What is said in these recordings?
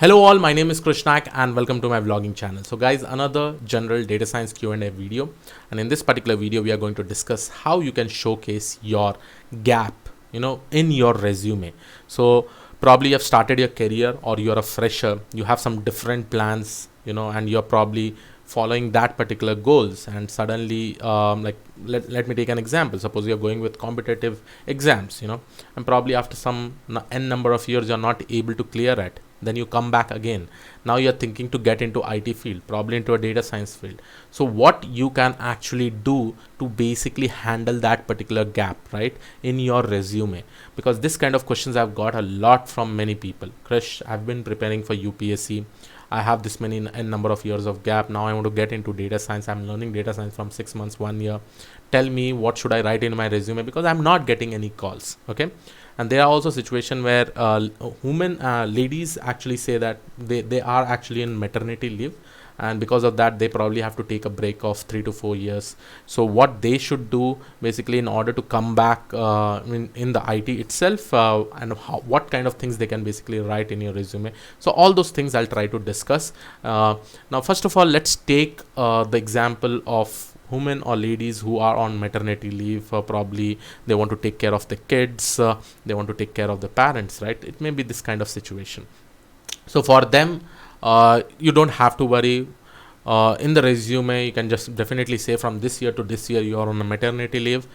Hello all, my name is Krishnak and welcome to my vlogging channel. So guys, another general data science Q&A video, and in this particular video we are going to discuss how you can showcase your gap in your resume. So probably you have started your career or you're a fresher, you have some different plans, and you're probably following that particular goals, and suddenly let me take an example. Suppose you're going with competitive exams, and probably after some n number of years you're not able to clear it. Then you come back again. Now you're thinking to get into IT field, probably into a data science field. So what you can actually do to basically handle that particular gap, right, in your resume? Because this kind of questions I've got a lot from many people. Krish, I've been preparing for UPSC. I have this many n number of years of gap. Now I want to get into data science. I'm learning data science from 6 months, 1 year. Tell me, what should I write in my resume? Because I'm not getting any calls. Okay. And there are also situations where ladies actually say that they are actually in maternity leave, and because of that they probably have to take a break of 3 to 4 years. So what they should do basically in order to come back in the IT itself, and what kind of things they can basically write in your resume. So all those things I'll try to discuss. Now first of all, let's take the example of women or ladies who are on maternity leave. Probably they want to take care of the kids, they want to take care of the parents, right? It may be this kind of situation. So for them, you don't have to worry. In the resume you can just definitely say from this year to this year you are on a maternity leave.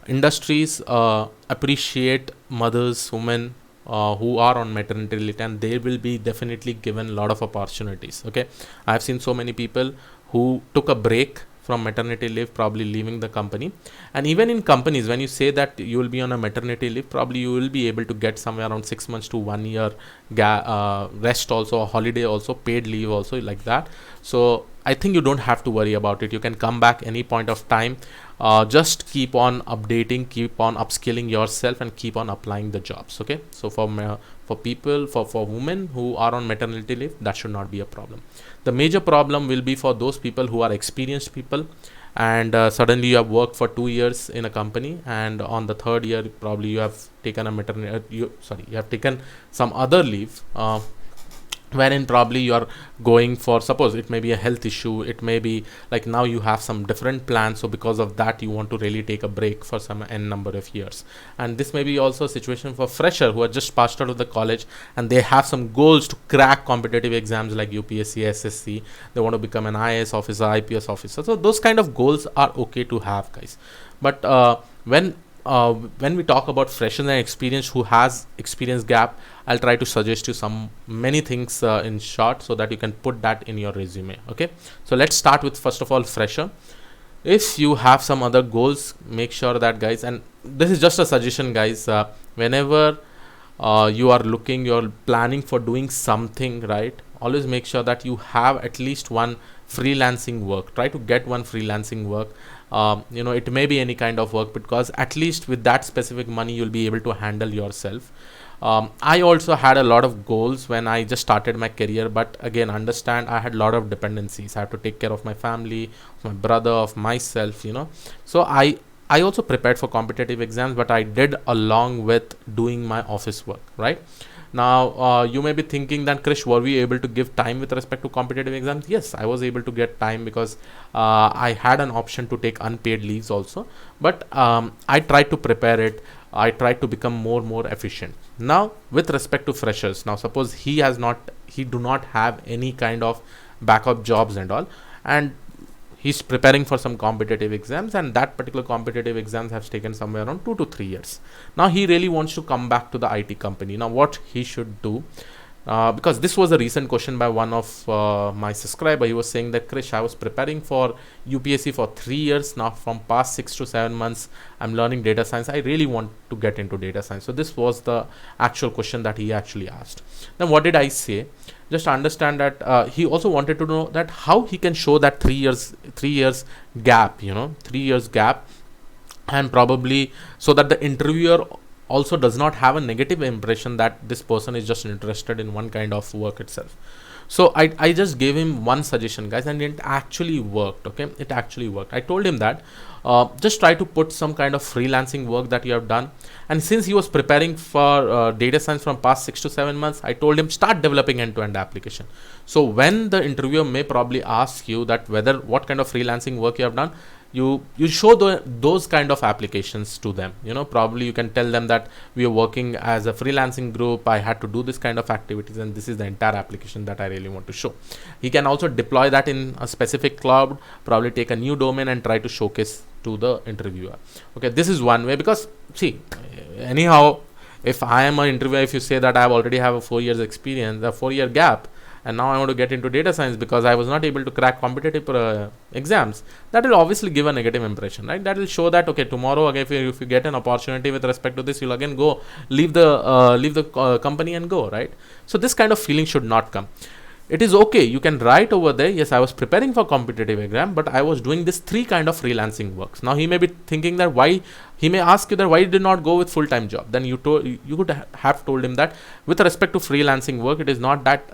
Industries appreciate mothers, women who are on maternity leave, and they will be definitely given a lot of opportunities. Okay, I have seen so many people who took a break from maternity leave, probably leaving the company. And even in companies, when you say that you will be on a maternity leave, probably you will be able to get somewhere around 6 months to 1 year rest, also a holiday, also paid leave, also like that. So I think you don't have to worry about it. You can come back any point of time. Just keep on updating, keep on upskilling yourself, and keep on applying the jobs. Okay, so for people, for women who are on maternity leave, that should not be a problem. The major problem will be for those people who are experienced people, and suddenly you have worked for 2 years in a company, and on the third year probably you have taken a you have taken some other leave, wherein probably you are going for, suppose it may be a health issue, it may be like now you have some different plans, so because of that you want to really take a break for some n number of years. And this may be also a situation for fresher who are just passed out of the college and they have some goals to crack competitive exams like UPSC, SSC. They want to become an IAS officer, IPS officer. So those kind of goals are okay to have, guys. But when we talk about freshers and experience who has experience gap, I'll try to suggest you many things in short, so that you can put that in your resume. Okay, so let's start with first of all fresher. If you have some other goals, make sure that, guys, and this is just a suggestion, guys, whenever you're planning for doing something, right, always make sure that you have at least one freelancing work. Try to get one freelancing work. It may be any kind of work, because at least with that specific money you'll be able to handle yourself. I also had a lot of goals when I just started my career, but again, understand, I had a lot of dependencies. I have to take care of my family, of my brother, of myself, so I also prepared for competitive exams, but I did along with doing my office work, right? Now you may be thinking that, Krish, were we able to give time with respect to competitive exams? Yes, I was able to get time, because I had an option to take unpaid leaves also, but I tried to prepare it. I tried to become more efficient. Now with respect to freshers, now suppose he do not have any kind of backup jobs and all, and he's preparing for some competitive exams, and that particular competitive exams have taken somewhere around 2 to 3 years. Now he really wants to come back to the IT company. Now what he should do, because this was a recent question by one of my subscriber. He was saying that, Krish, I was preparing for UPSC for 3 years. Now from past 6 to 7 months I'm learning data science. I really want to get into data science. So this was the actual question that he actually asked. Then what did I say? Just understand that he also wanted to know that how he can show that 3 years gap, 3 years gap, and probably so that the interviewer also does not have a negative impression that this person is just interested in one kind of work itself. So I just gave him one suggestion, guys, and it actually worked. Okay, it actually worked. I told him that just try to put some kind of freelancing work that you have done. And since he was preparing for data science from past 6 to 7 months, I told him start developing end-to-end application. So when the interviewer may probably ask you that whether what kind of freelancing work you have done, you show those kind of applications to them. Probably you can tell them that we are working as a freelancing group, I had to do this kind of activities, and this is the entire application that I really want to show. He can also deploy that in a specific cloud, probably take a new domain and try to showcase to the interviewer. Okay, this is one way, because see, anyhow, if I am an interviewer, if you say that I already have a 4 years experience, a 4 year gap, and now I want to get into data science because I was not able to crack competitive exams, that will obviously give a negative impression, right? That will show that, okay, tomorrow again, if you get an opportunity with respect to this, you'll again go leave the company and go, right? So this kind of feeling should not come. It is okay, you can write over there, yes, I was preparing for competitive exam, but I was doing this 3 kind of freelancing works. Now he may be thinking that he may ask you that why you did not go with full-time job. Then you could have told him that with respect to freelancing work, it is not that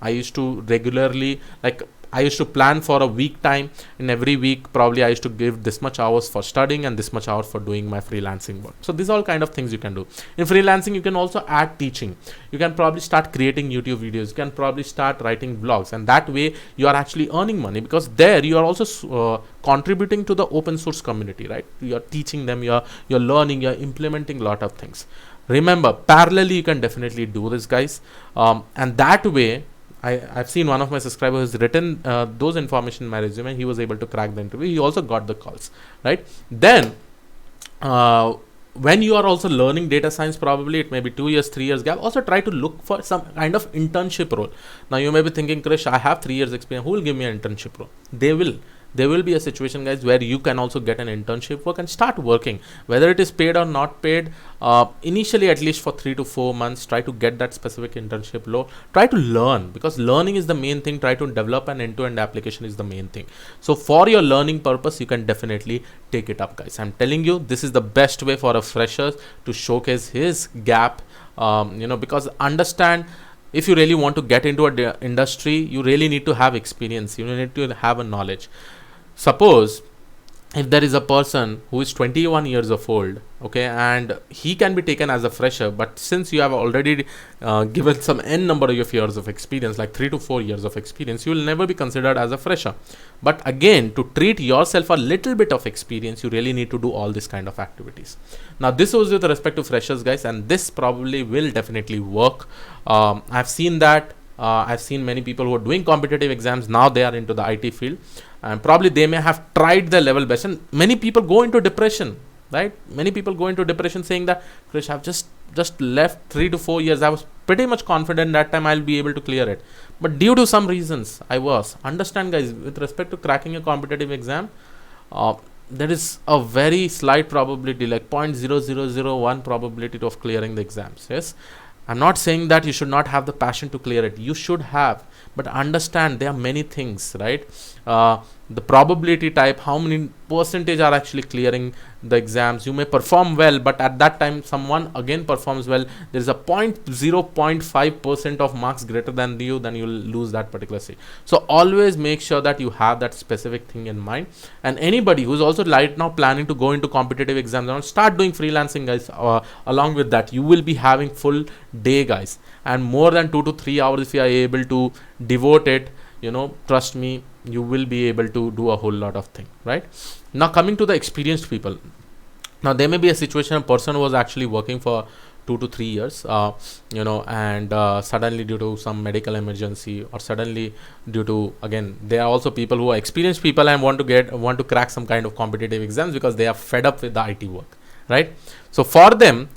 I used to regularly, like I used to plan for a week time. In every week, probably I used to give this much hours for studying and this much hours for doing my freelancing work. So these all kind of things you can do. In freelancing, you can also add teaching. You can probably start creating YouTube videos. You can probably start writing blogs, and that way you are actually earning money, because there you are also contributing to the open source community, right? You are teaching them, you're learning, you're implementing a lot of things. Remember, parallelly you can definitely do this, guys, and that way I've seen one of my subscribers has written those information in my resume, and he was able to crack the interview. He also got the calls, right? Then when you are also learning data science, probably it may be 2 years, 3 years gap, also try to look for some kind of internship role. Now you may be thinking, Krish, I have 3 years experience, who will give me an internship role? There will be a situation, guys, where you can also get an internship work and start working, whether it is paid or not paid. Initially, at least for 3 to 4 months, try to get that specific internship role. Try to learn, because learning is the main thing. Try to develop an end-to-end application is the main thing. So for your learning purpose, you can definitely take it up, guys. I'm telling you, this is the best way for a fresher to showcase his gap, because understand, if you really want to get into a industry, you really need to have experience. You need to have a knowledge. Suppose if there is a person who is 21 years of old, okay, and he can be taken as a fresher, but since you have already given some n number of years of experience, like 3 to 4 years of experience, you will never be considered as a fresher. But again, to treat yourself a little bit of experience, you really need to do all this kind of activities. Now this was with respect to freshers, guys, and this probably will definitely work. I've seen that. I've seen many people who are doing competitive exams, now they are into the IT field, and probably they may have tried their level best, and many people go into depression, right? Many people go into depression saying that, Krish, I've just left 3 to 4 years. I was pretty much confident that time I'll be able to clear it, but due to some reasons I was. Understand, guys, with respect to cracking a competitive exam, there is a very slight probability, like 0.0001 probability of clearing the exams. Yes, I'm not saying that you should not have the passion to clear it. You should have, but understand there are many things, right? The probability type, how many percentage are actually clearing the exams. You may perform well, but at that time someone again performs well. There is a 0.5% of marks greater than you, then you will lose that particular seat. So always make sure that you have that specific thing in mind. And anybody who's also right now planning to go into competitive exams, start doing freelancing, guys. Along with that, you will be having full day, guys, and more than 2 to 3 hours if you are able to devote it. Trust me, you will be able to do a whole lot of things, right? Now coming to the experienced people, now there may be a situation, a person was actually working for 2 to 3 years, and suddenly due to some medical emergency, or suddenly due to, again, there are also people who are experienced people and want to crack some kind of competitive exams because they are fed up with the IT work, right? So for them,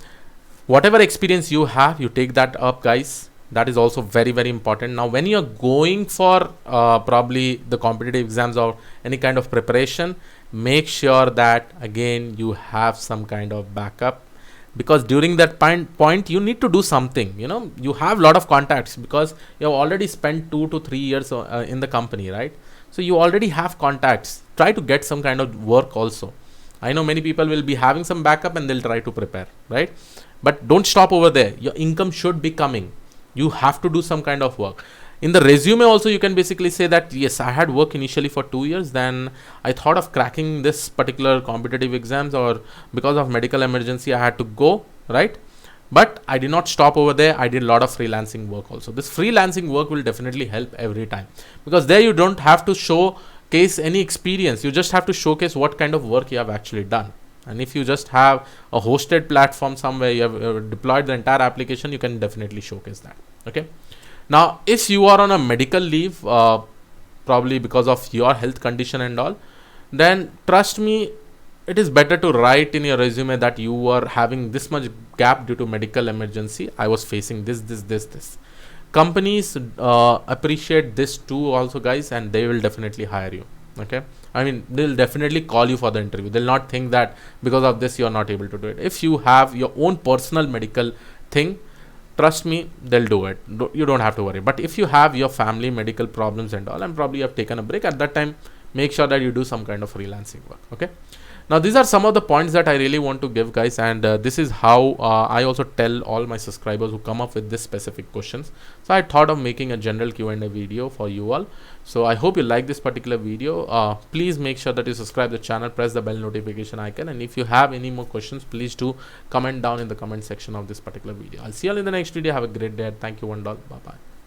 whatever experience you have, you take that up, guys. That is also very, very important. Now when you're going for probably the competitive exams or any kind of preparation, make sure that again you have some kind of backup, because during that point you need to do something. You have a lot of contacts because you have already spent 2 to 3 years in the company, right? So you already have contacts. Try to get some kind of work also. I know many people will be having some backup and they'll try to prepare, right? But don't stop over there. Your income should be coming. You have to do some kind of work. In the resume also, you can basically say that yes, I had work initially for 2 years, then I thought of cracking this particular competitive exams, or because of medical emergency I had to go, right? But I did not stop over there. I did a lot of freelancing work also. This freelancing work will definitely help every time, because there you don't have to showcase any experience. You just have to showcase what kind of work you have actually done. And if you just have a hosted platform somewhere, you have deployed the entire application, you can definitely showcase that. Okay. Now, if you are on a medical leave, probably because of your health condition and all, then trust me, it is better to write in your resume that you were having this much gap due to medical emergency. I was facing this. Companies appreciate this too also, guys, and they will definitely hire you. Okay. I mean, they'll definitely call you for the interview. They'll not think that because of this you're not able to do it. If you have your own personal medical thing, trust me, they'll do it. You don't have to worry. But if you have your family medical problems and all, and probably you have taken a break at that time, make sure that you do some kind of freelancing work. Okay. Now, these are some of the points that I really want to give, guys, and this is how I also tell all my subscribers who come up with this specific questions. So I thought of making a general Q&A video for you all. So I hope you like this particular video. Please make sure that you subscribe the channel, press the bell notification icon, and if you have any more questions, please do comment down in the comment section of this particular video. I'll see you all in the next video. Have a great day. Thank you and all. Bye bye.